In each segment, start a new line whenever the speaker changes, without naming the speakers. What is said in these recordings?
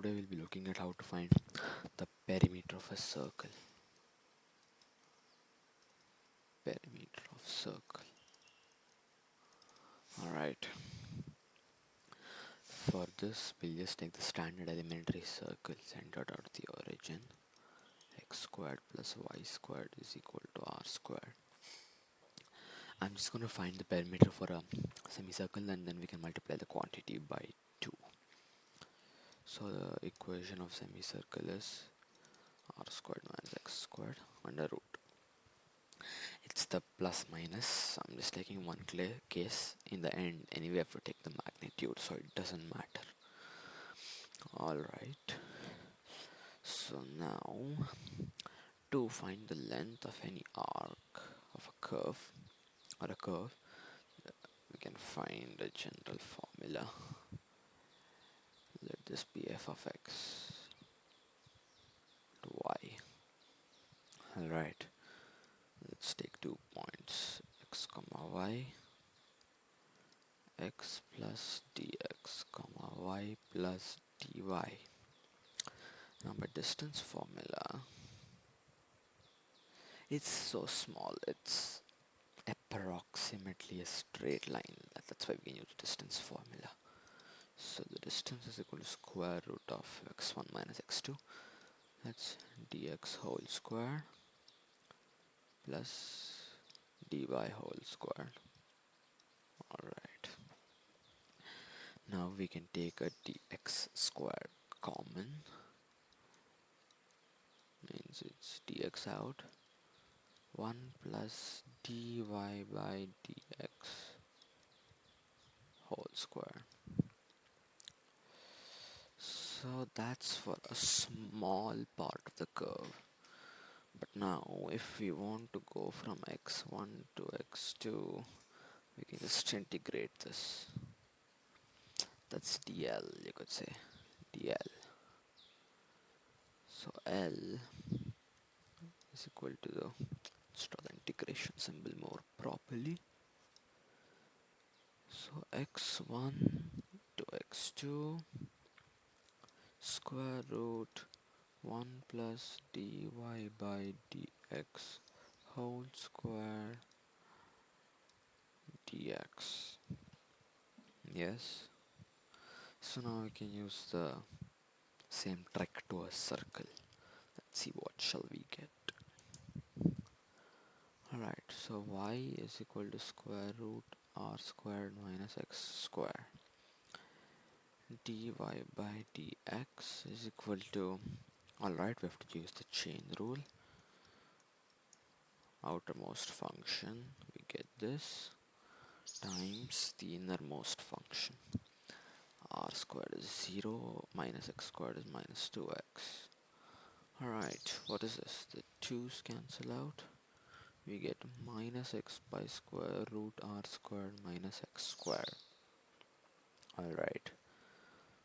today we'll be looking at how to find the perimeter of a circle. Perimeter of circle. Alright. For this, we'll just take the standard elementary circle centered out the origin. X squared plus y squared is equal to r squared. I'm just going to find the perimeter for a semicircle, and then we can multiply the quantity by 2. So the equation of semicircle is r squared minus x squared under root. It's the plus minus. I'm just taking one case. In the end, anyway, I have to take the magnitude, so it doesn't matter. Alright. So now, to find the length of any arc of a curve, we can find a general formula. Let this be f of x to y. Alright. Let's take 2 points, x comma y, x plus dx comma y plus dy. Now my distance formula, it's so small, it's approximately a straight line. That's why we can use distance formula. So the distance is equal to square root of x1 minus x2. That's dx whole square plus dy whole square. Alright. Now we can take a dx squared common. Means it's dx out. 1 plus dy by dx whole square. So that's for a small part of the curve. But now if we want to go from x1 to x2, we can just integrate this. That's dl, you could say. dl. So L is equal to the, let's draw the integration symbol more properly. So x1 to x2 square root 1 plus dy by dx whole square dx. Yes. So now we can use the same trick to a circle. Let's see what shall we get. Alright, so y is equal to square root r squared minus x squared. Dy by dx is equal to, alright, we have to use the chain rule. Outermost function, we get this, times the innermost function. R squared is 0, minus x squared is minus 2x. Alright, what is this? The 2's cancel out. We get minus x by square root r squared minus x squared. Alright.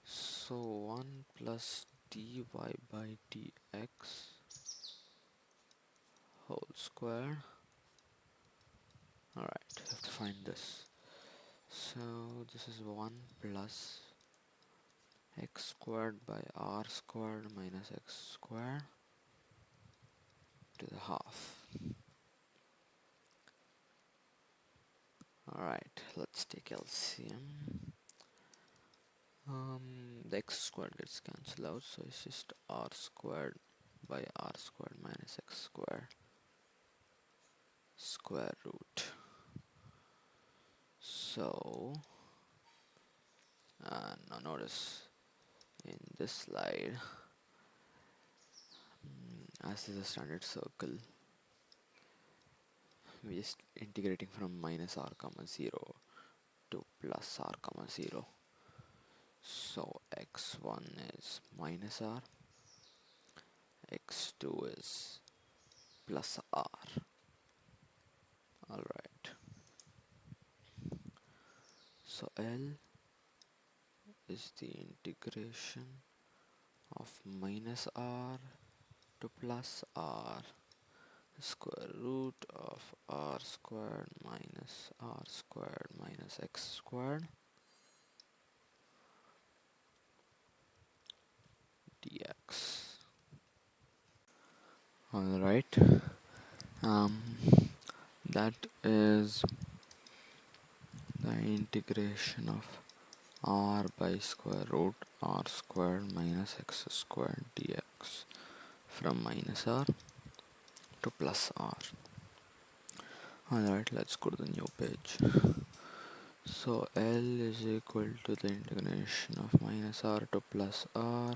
So 1 plus dy by dx whole square. Alright, have to find this. So this is 1 plus x squared by r squared minus x squared to the half. Alright, let's take LCM. The x squared gets cancelled out, so it's just r squared by r squared minus x squared square root. So now notice in this slide, as is a standard circle, we're just integrating from minus r comma 0 to plus r comma 0. So x1 is minus r, x2 is plus r. Alright. So L is the integration of minus r to plus r, square root of r squared minus r squared minus x squared Alright, um, that is the integration of r by square root r squared minus x squared dx from minus r to plus r. Alright, let's go to the new page. So L is equal to the integration of minus r to plus r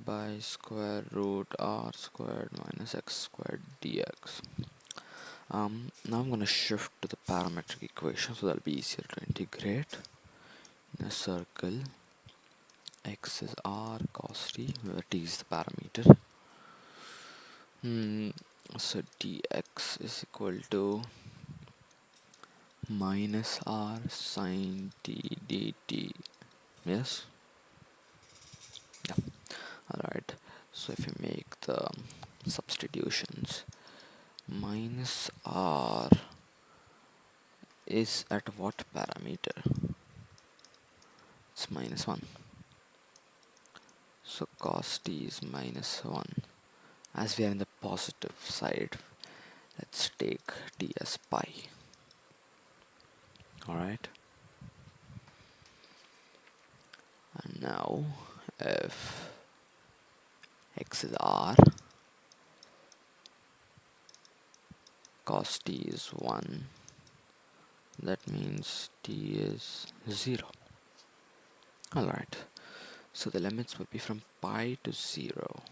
by square root r squared minus x squared dx. Now I'm going to shift to the parametric equation so that'll be easier to integrate. In a circle, x is r cos t, where t is the parameter. So dx is equal to minus r sin t dt. Yes? Yeah. Alright. So if you make the substitutions, minus r is at what parameter? It's minus 1. So cos t is minus 1. As we are in the positive side, let's take t as pi. Alright. And now if x is r, cos t is 1, that means t is 0. Alright, so the limits would be from pi to 0.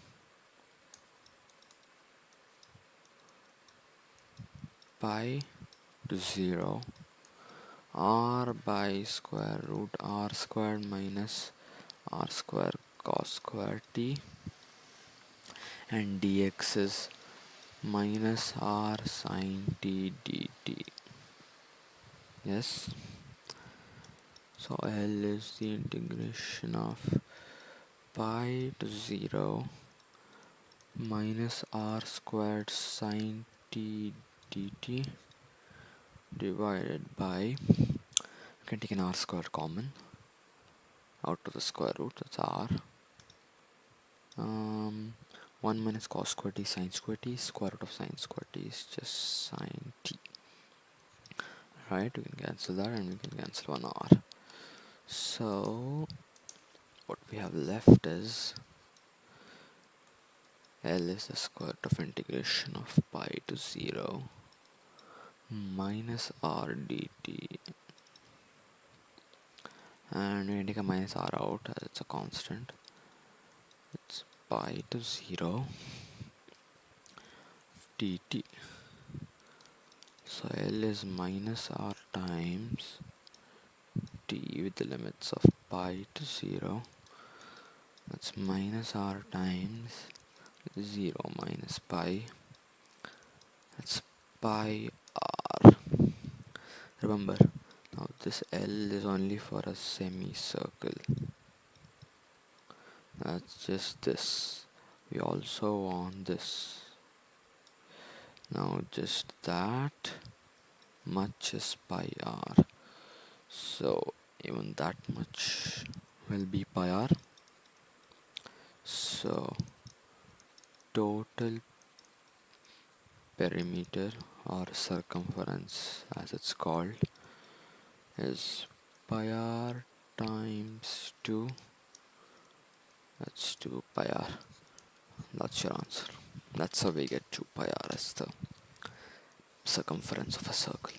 Pi to 0, r by square root r squared minus r squared cos square t, and dx is minus r sin t dt. Yes, so L is the integration of pi to 0 minus r squared sin t dt divided by, you can take an r squared common out to the square root, that's r. 1 minus cos square t sin square t, square root of sin square t is just sin t. Right, we can cancel that and we can cancel 1 r. So what we have left is L is the square root of integration of pi to 0 minus r dt, and we can take a minus r out as it's a constant. It's pi to 0 dt. So L is minus r times t with the limits of pi to 0. That's minus r times 0 minus pi. That's pi r. Remember, now this L is only for a semicircle. That's just this. We also want this. Now just that much is pi r. So even that much will be pi r. So total perimeter or circumference as it's called is pi r times 2. That's 2 pi r. That's your answer. That's how we get 2 pi r as the circumference of a circle.